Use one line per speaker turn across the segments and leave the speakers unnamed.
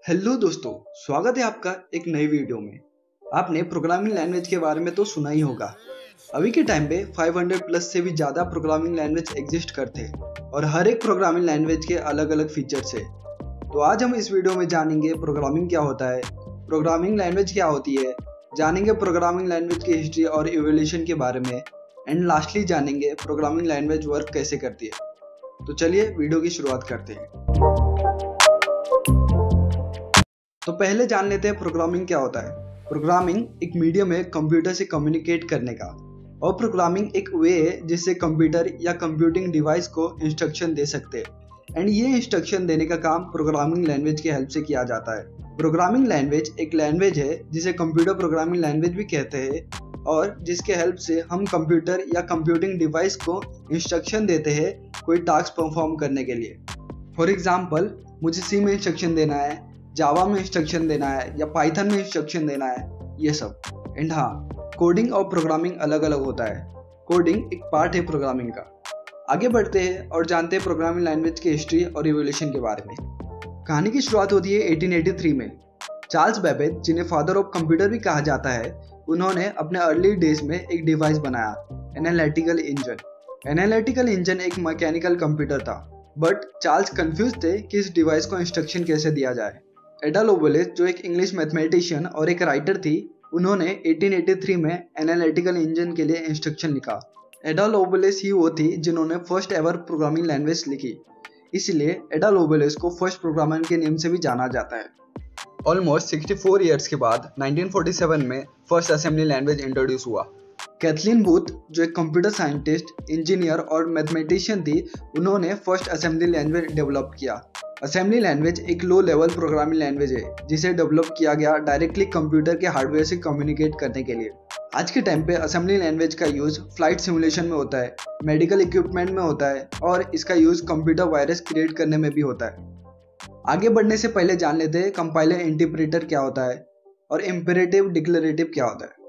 Hello दोस्तों, स्वागत है आपका एक नई वीडियो में। आपने प्रोग्रामिंग लैंग्वेज के बारे में तो सुना ही होगा। अभी के टाइम पे 500 प्लस से भी ज़्यादा प्रोग्रामिंग लैंग्वेज एग्जिस्ट करते हैं और हर एक प्रोग्रामिंग लैंग्वेज के अलग अलग फीचर्स है। तो आज हम इस वीडियो में जानेंगे प्रोग्रामिंग क्या होता है, प्रोग्रामिंग लैंग्वेज क्या होती है, जानेंगे प्रोग्रामिंग लैंग्वेज की हिस्ट्री और इवोल्यूशन के बारे में, एंड लास्टली जानेंगे प्रोग्रामिंग लैंग्वेज वर्क कैसे करती है। तो चलिए वीडियो की शुरुआत करते हैं। तो पहले जान लेते हैं प्रोग्रामिंग क्या होता है। प्रोग्रामिंग एक मीडियम है कंप्यूटर से कम्युनिकेट करने का, और प्रोग्रामिंग एक वे है जिससे कंप्यूटर या कंप्यूटिंग डिवाइस को इंस्ट्रक्शन दे सकते हैं, एंड ये इंस्ट्रक्शन देने का काम प्रोग्रामिंग लैंग्वेज की हेल्प से किया जाता है। प्रोग्रामिंग लैंग्वेज एक लैंग्वेज है जिसे कंप्यूटर प्रोग्रामिंग लैंग्वेज भी कहते हैं, और जिसके हेल्प से हम कंप्यूटर या कंप्यूटिंग डिवाइस को इंस्ट्रक्शन देते हैं कोई टास्क परफॉर्म करने के लिए। फॉर एग्जाम्पल, मुझे सी में इंस्ट्रक्शन देना है, जावा में इंस्ट्रक्शन देना है या पाइथन में इंस्ट्रक्शन देना है, ये सब। एंड हाँ, कोडिंग और प्रोग्रामिंग अलग अलग होता है। कोडिंग एक पार्ट है प्रोग्रामिंग का। आगे बढ़ते हैं और जानते हैं प्रोग्रामिंग लैंग्वेज की हिस्ट्री और इवोल्यूशन के बारे में। कहानी की शुरुआत होती है 1883 में। चार्ल्स बेबेज, जिन्हें फादर ऑफ कंप्यूटर भी कहा जाता है, उन्होंने अपने अर्ली डेज में एक डिवाइस बनाया, एनालिटिकल इंजन। एनालिटिकल इंजन एक मैकेनिकल कंप्यूटर था, बट चार्ल्स कंफ्यूज थे कि इस डिवाइस को इंस्ट्रक्शन कैसे दिया जाए। एडा लोवेलेस, जो एक इंग्लिश मैथमेटिशियन और एक राइटर थी, उन्होंने 1883 में एनालिटिकल इंजन के लिए इंस्ट्रक्शन लिखा। एडा लोवेलेस ही वो थी जिन्होंने फर्स्ट एवर प्रोग्रामिंग लैंग्वेज लिखी, इसलिए एडा लोवेलेस को फर्स्ट प्रोग्रामर के नेम से भी जाना जाता है। ऑलमोस्ट 64 ईयर्स के बाद 1947 में फर्स्ट असेंबली लैंग्वेज इंट्रोड्यूस हुआ। कैथलीन बूथ, जो एक कंप्यूटर साइंटिस्ट, इंजीनियर और मैथमेटिशियन थी, उन्होंने फर्स्ट असेंबली लैंग्वेज डेवलप किया। असेंबली लैंग्वेज एक लो लेवल प्रोग्रामिंग लैंग्वेज है जिसे डेवलप किया गया डायरेक्टली कंप्यूटर के हार्डवेयर से कम्युनिकेट करने के लिए। आज के टाइम पे असेंबली लैंग्वेज का यूज फ्लाइट सिमुलेशन में होता है, मेडिकल इक्विपमेंट में होता है, और इसका यूज कंप्यूटर वायरस क्रिएट करने में भी होता है। आगे बढ़ने से पहले जान लेते हैं कंपाइलर इंटरप्रेटर क्या होता है और इम्पेरेटिव डिक्लेरेटिव क्या होता है।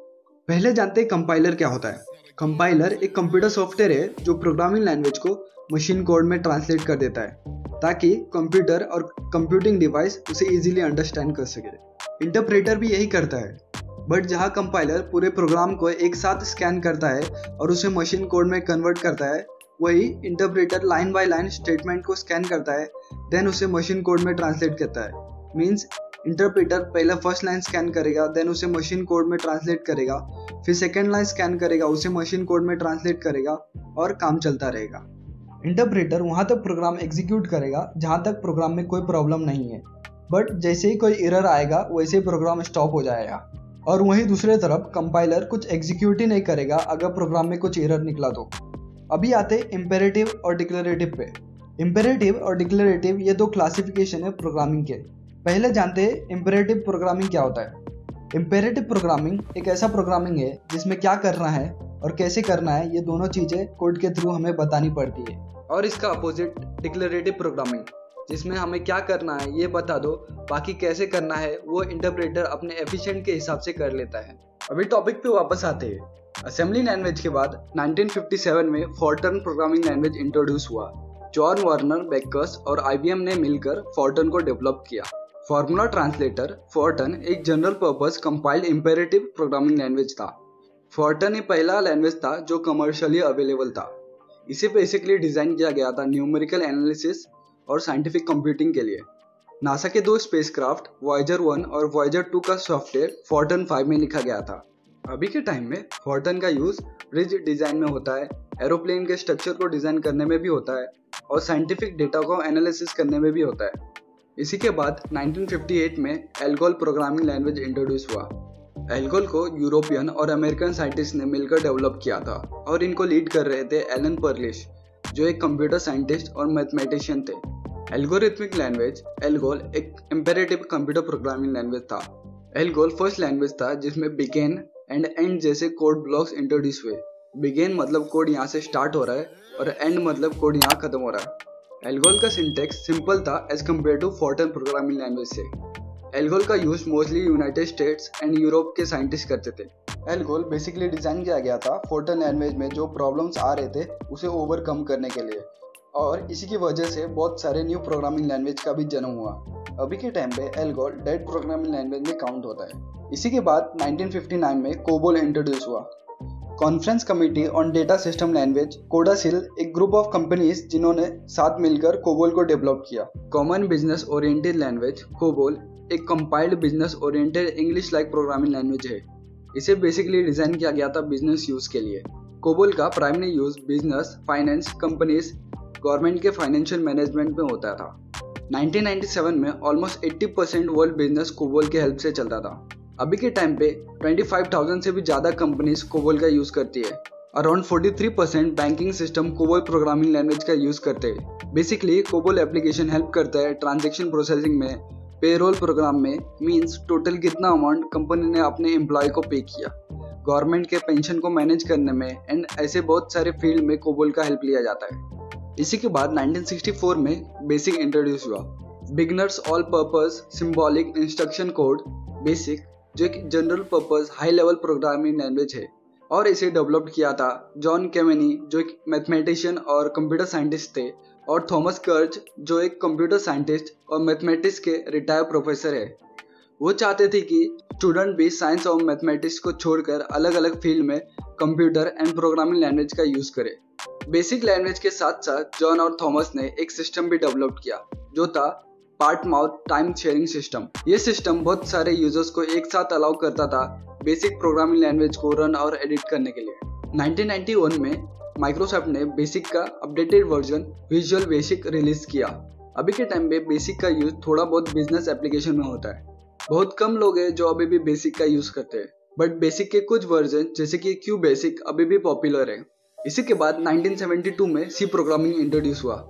पहले जानते हैं कंपाइलर क्या होता है। कंपाइलर एक कंप्यूटर सॉफ्टवेयर है जो प्रोग्रामिंग लैंग्वेज को मशीन कोड में ट्रांसलेट कर देता है ताकि कंप्यूटर और कंप्यूटिंग डिवाइस उसे इजीली अंडरस्टैंड कर सके। इंटरप्रेटर भी यही करता है, बट जहां कंपाइलर पूरे प्रोग्राम को एक साथ स्कैन करता है और उसे मशीन कोड में कन्वर्ट करता है, वही interpreter line by line statement को स्कैन करता है, देन उसे मशीन कोड में ट्रांसलेट करता है। मीन्स इंटरप्रेटर पहले फर्स्ट लाइन स्कैन करेगा, देन उसे मशीन कोड में ट्रांसलेट करेगा, फिर सेकेंड लाइन स्कैन करेगा, उसे मशीन कोड में ट्रांसलेट करेगा, और काम चलता रहेगा। इंटरप्रेटर वहां तक प्रोग्राम एग्जीक्यूट करेगा जहां तक प्रोग्राम में कोई प्रॉब्लम नहीं है, बट जैसे ही कोई एरर आएगा वैसे ही प्रोग्राम स्टॉप हो जाएगा। और वहीं दूसरे तरफ कंपाइलर कुछ एग्जीक्यूट ही नहीं करेगा अगर प्रोग्राम में कुछ एरर निकला तो। अभी आते इम्पेरेटिव और डिक्लेरेटिव पे। इम्पेरेटिव और डिक्लेरेटिव ये दो क्लासिफिकेशन है प्रोग्रामिंग के। पहले जानते हैं इम्पेरेटिव प्रोग्रामिंग क्या होता है। इम्पेरेटिव प्रोग्रामिंग एक ऐसा प्रोग्रामिंग है जिसमें क्या करना है और कैसे करना है, ये दोनों चीजें कोड के थ्रू हमें बतानी पड़ती है। और इसका अपोजिट डिक्लेरेटिव प्रोग्रामिंग, जिसमें हमें क्या करना है ये बता दो, बाकी कैसे करना है वो इंटरप्रेटर अपने एफिशिएंट के हिसाब से कर लेता है। अभी टॉपिक पे वापस आते हैं। असेंबली लैंग्वेज के बाद 1957 में फॉर्टन प्रोग्रामिंग लैंग्वेज इंट्रोड्यूस हुआ। जॉन वार्नर बेकर्स और IBM ने मिलकर फॉर्टन को डेवलप किया। फॉर्मूला ट्रांसलेटर फॉर्टन एक general purpose compiled imperative programming language था। फॉर्टन ही पहला लैंग्वेज था जो कमर्शियली अवेलेबल था। इसे बेसिकली डिजाइन किया गया था न्यूमेरिकल एनालिसिस और साइंटिफिक कंप्यूटिंग के लिए। नासा के दो स्पेसक्राफ्ट वॉयेजर 1 और वॉयेजर 2 का सॉफ्टवेयर फॉर्टन 5 में लिखा गया था। अभी के टाइम में फॉर्टन का यूज ब्रिज डिजाइन में होता है, एरोप्लेन के स्ट्रक्चर को डिजाइन करने में भी होता है, और साइंटिफिक डेटा को एनालिसिस करने में भी होता है। इसी के बाद 1958 में एल्गोल प्रोग्रामिंग लैंग्वेज इंट्रोड्यूस हुआ। एल्गोल को यूरोपियन और अमेरिकन साइंटिस्ट ने मिलकर डेवलप किया था, और इनको लीड कर रहे थे एलन पर्लिश, जो एक कंप्यूटर साइंटिस्ट और मैथमेटिशियन थे। एल्गोरिथमिक लैंग्वेज एल्गोल एक इम्पेरेटिव कंप्यूटर प्रोग्रामिंग लैंग्वेज था। एल्गोल फर्स्ट लैंग्वेज था जिसमें बिगेन एंड एंड जैसे कोड ब्लॉक्स इंट्रोड्यूस हुए। बिगेन मतलब कोड यहाँ से स्टार्ट हो रहा है, और एंड मतलब कोड यहाँ खत्म हो रहा है। एल्गोल का सिंटेक्स सिंपल था as compared to Fortran programming language से। एल्गोल का use mostly United States and Europe के साइंटिस्ट करते थे। एल्गोल बेसिकली डिजाइन किया गया था फॉर्टन लैंग्वेज में जो प्रॉब्लम्स आ रहे थे उसे ओवरकम करने के लिए, और इसी की वजह से बहुत सारे न्यू प्रोग्रामिंग लैंग्वेज का भी जन्म हुआ। अभी के टाइम पे एल्गोल डेड प्रोग्रामिंग लैंग्वेज में काउंट होता है। इसी के बाद 1959 में कोबोल इंट्रोड्यूस हुआ। Conference committee on data system language CODASYL एक ग्रुप ऑफ कंपनीज जिन्होंने साथ मिलकर कोबोल को डेवलप किया। Common business oriented language COBOL एक compiled business oriented English like programming language है। इसे बेसिकली डिजाइन किया गया था बिजनेस यूज के लिए। कोबोल का primary use business, finance, companies, government के फाइनेंशियल मैनेजमेंट में होता था। 1997 में ऑलमोस्ट 80% वर्ल्ड बिजनेस कोबोल के हेल्प से चलता था। अभी के टाइम पे 25,000 से भी ज़्यादा कंपनीज कोबोल का यूज़ करती है। Around 43% banking system COBOL programming language का यूज़ करते हैं। बेसिकली कोबोल एप्लीकेशन हेल्प करता है ट्रांजैक्शन प्रोसेसिंग में, पेरोल प्रोग्राम में, मींस टोटल कितना अमाउंट कंपनी ने अपने एम्प्लॉय को पे किया, गवर्नमेंट के पेंशन को मैनेज करने में, एंड ऐसे बहुत सारे फील्ड में कोबोल का हेल्प लिया जाता है। इसी के बाद 1964 में बेसिक इंट्रोड्यूस हुआ। Beginners all purpose symbolic instruction code basic, जो एक general purpose high level programming language है, और इसे डेवलप किया था जॉन केमेनी, जो एक मैथमेटिशियन और कंप्यूटर साइंटिस्ट थे, और थॉमस कर्ज, जो एक कंप्यूटर साइंटिस्ट और मैथमेटिक्स के रिटायर्ड प्रोफेसर है। वो चाहते थे कि स्टूडेंट भी साइंस और मैथमेटिक्स को छोड़कर अलग अलग फील्ड में कंप्यूटर एंड प्रोग्रामिंग लैंग्वेज का यूज करे। बेसिक लैंग्वेज के साथ साथ जॉन और थॉमस ने एक सिस्टम भी डेवलप किया, जो था part mouth time sharing system. ये सिस्टम बहुत सारे यूजर्स को एक साथ अलाउ करता था बेसिक प्रोग्रामिंग लैंग्वेज को रन और एडिट करने के लिए। 1991 में माइक्रोसॉफ्ट ने बेसिक का updated version visual basic release किया। अभी के टाइम पे बेसिक का यूज थोड़ा बहुत बिजनेस एप्लीकेशन में होता है। बहुत कम लोग हैं जो अभी भी बेसिक का यूज करते हैं, बट बेसिक के कुछ वर्जन जैसे कि क्यू बेसिक अभी भी पॉपुलर है। इसी के बाद 1972 में सी प्रोग्रामिंग इंट्रोड्यूस हुआ।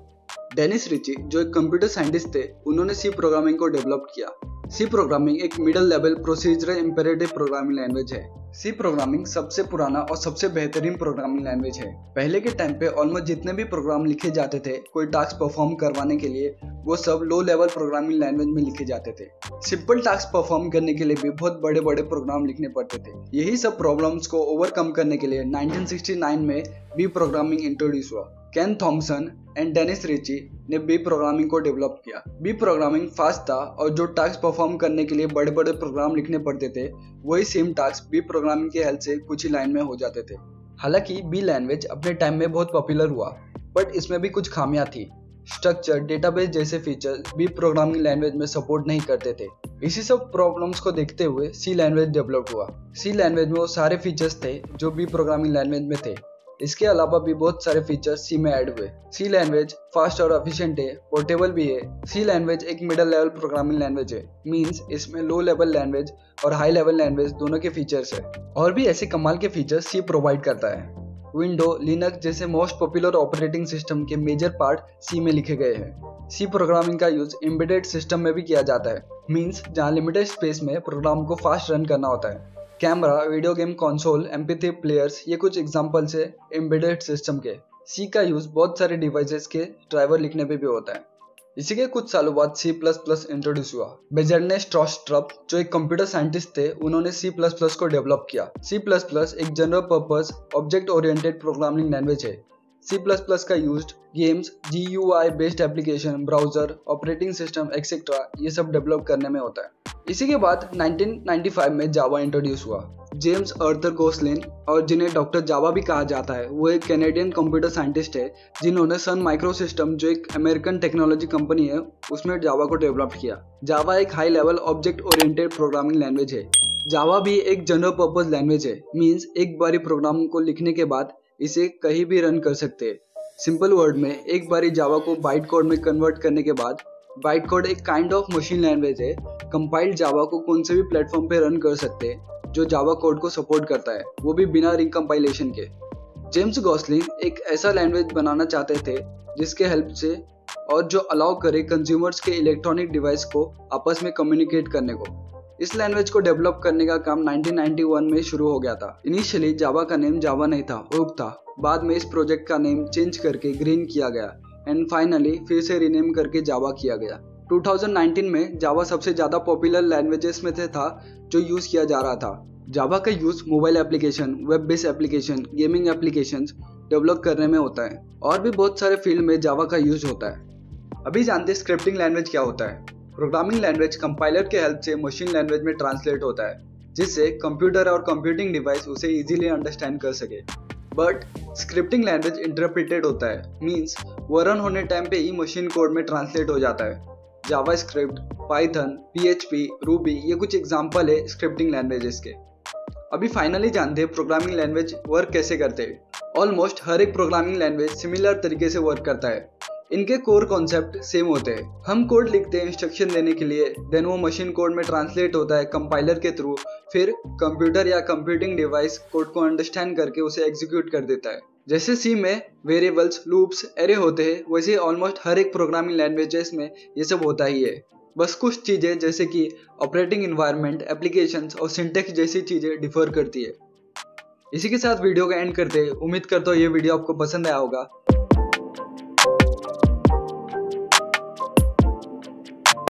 डेनिस रिची, जो एक कंप्यूटर साइंटिस्ट थे, उन्होंने सी प्रोग्रामिंग को डेवलप किया। सी प्रोग्रामिंग एक middle level procedural imperative programming language है। सी प्रोग्रामिंग सबसे पुराना और सबसे बेहतरीन प्रोग्रामिंग लैंग्वेज है। पहले के टाइम पे ऑलमोस्ट जितने भी प्रोग्राम लिखे जाते थे कोई टास्क परफॉर्म करवाने के लिए, वो सब लो लेवल प्रोग्रामिंग लैंग्वेज में लिखे जाते थे। सिंपल टास्क परफॉर्म करने के लिए भी बहुत बड़े बड़े प्रोग्राम लिखने पड़ते थे। यही सब प्रॉब्लम्स को ओवरकम करने के लिए 1969 में बी प्रोग्रामिंग इंट्रोड्यूस हुआ। केन थॉमसन एंड डेनिस रिची ने बी प्रोग्रामिंग को डेवलप किया। बी प्रोग्रामिंग फास्ट था और जो टास्क परफॉर्म करने के लिए बड़े बड़े प्रोग्राम लिखने पड़ते थे, वही सेम टास्क बी प्रोग्रामिंग के हेल्प से कुछ ही लाइन में हो जाते थे। हालांकि बी लैंग्वेज अपने टाइम में बहुत पॉपुलर हुआ, बट इसमें भी कुछ खामियां थी। स्ट्रक्चर, डेटाबेस जैसे फीचर्स बी प्रोग्रामिंग लैंग्वेज में सपोर्ट नहीं करते थे। इसी सब प्रॉब्लम्स को देखते हुए सी लैंग्वेज डेवलप हुआ। सी लैंग्वेज में वो सारे फीचर्स थे जो बी प्रोग्रामिंग लैंग्वेज में थे। इसके अलावा भी बहुत सारे फीचर्स सी में ऐड हुए। सी लैंग्वेज फास्ट और एफिशिएंट है, पोर्टेबल भी है। सी लैंग्वेज एक मिडिल लेवल प्रोग्रामिंग लैंग्वेज है, मींस इसमें लो लेवल लैंग्वेज और हाई लेवल लैंग्वेज दोनों के फीचर्स है। और भी ऐसे कमाल के फीचर्स सी प्रोवाइड करता है। विंडो, लिनक्स जैसे मोस्ट पॉपुलर ऑपरेटिंग सिस्टम के मेजर पार्ट सी में लिखे गए हैं। सी प्रोग्रामिंग का यूज एम्बेडेड सिस्टम में भी किया जाता है, मींस जहाँ लिमिटेड स्पेस में प्रोग्राम को फास्ट रन करना होता है। Camera, video game console, MP3 players, ये कुछ एग्जांपल्स है एम्बेडेड सिस्टम के। सी का यूज बहुत सारे डिवाइसेस के ड्राइवर लिखने पे भी होता है। इसी के कुछ सालों बाद C++ इंट्रोड्यूस हुआ। बेजर्ने स्ट्रॉस्ट्रप, जो एक कंप्यूटर साइंटिस्ट थे, उन्होंने C++ को डेवलप किया। C++ एक general purpose object oriented programming language है। C++ का use games, GUI based application, browser, operating system etcetera ये सब डेवलप करने में होता है। इसी के बाद 1995 में जावा इंट्रोड्यूस हुआ। जेम्स आर्थर गोसलिन, और जिन्हें डॉक्टर जावा भी कहा जाता है, वो एक कैनेडियन कंप्यूटर साइंटिस्ट है जिन्होंने सन माइक्रो सिस्टम, जो एक अमेरिकन टेक्नोलॉजी कंपनी है, उसमें जावा को डेवलप किया। जावा एक high level object oriented programming language है। जावा भी एक जनरल पर्पस लैंग्वेज है, मींस एक बारी प्रोग्राम को लिखने के बाद इसे कहीं भी रन कर सकते हैं। सिंपल वर्ड में, एक बारी जावा को बाइट कोड में कन्वर्ट करने के बाद, बाइट कोड एक काइंड ऑफ मशीन लैंग्वेज है। कंपाइल्ड जावा को कौन से भी प्लेटफॉर्म पे रन कर सकते हैं जो जावा कोड को सपोर्ट करता है, वो भी बिना रिकम्पाइलेशन के। जेम्स गॉसलिन एक ऐसा लैंग्वेज बनाना चाहते थे जिसके हेल्प से, और जो अलाउ करे कंज्यूमर्स के इलेक्ट्रॉनिक डिवाइस को आपस में कम्युनिकेट करने को। इस लैंग्वेज को डेवलप करने का काम 1991 में शुरू हो गया था। इनिशियली जावा का नेम जावा नहीं था, ओक था। बाद में इस प्रोजेक्ट का नेम चेंज करके ग्रीन किया गया, एंड फाइनली फिर से रीनेम करके जावा किया गया। 2019 में जावा सबसे ज्यादा पॉपुलर लैंग्वेजेस में से था जो यूज किया जा रहा था। जावा का use mobile application, web based application, gaming applications develop करने में होता है, और भी बहुत सारे फील्ड में जावा का यूज होता है। अभी जानते हैं स्क्रिप्टिंग लैंग्वेज क्या होता है। प्रोग्रामिंग लैंग्वेज कंपाइलर के हेल्प से मशीन लैंग्वेज में ट्रांसलेट होता है, जिससे कंप्यूटर और कंप्यूटिंग डिवाइस उसे इजीली अंडरस्टैंड कर सके। बट स्क्रिप्टिंग लैंग्वेज इंटरप्रिटेड होता है, मींस वो रन होने टाइम पे ही मशीन कोड में ट्रांसलेट हो जाता है। जावास्क्रिप्ट, पाइथन, पीएचपी, रूबी ये कुछ एग्जांपल है स्क्रिप्टिंग लैंग्वेजेस के। अभी फाइनली जानते हैं प्रोग्रामिंग लैंग्वेज वर्क कैसे करते हैं। ऑलमोस्ट हर एक प्रोग्रामिंग लैंग्वेज सिमिलर तरीके से वर्क करता है। इनके कोर कॉन्सेप्ट सेम होते हैं। हम कोड लिखते हैं इंस्ट्रक्शन देने के लिए, देन वो मशीन कोड में ट्रांसलेट होता है कंपाइलर के थ्रू, फिर कंप्यूटर या कंप्यूटिंग डिवाइस कोड को अंडरस्टैंड करके उसे एग्जीक्यूट कर देता है। जैसे सी में वेरिएबल्स, लूप्स, एरे होते हैं, वैसे ऑलमोस्ट हर एक प्रोग्रामिंग लैंग्वेजेस में ये सब होता ही है। बस कुछ चीज़ें जैसे कि ऑपरेटिंग इन्वायरमेंट, एप्लीकेशंस और सिंटेक्स जैसी चीज़ें डिफर करती है। इसी के साथ वीडियो का एंड करते हैं। उम्मीद करता हूँ ये वीडियो आपको पसंद आया होगा।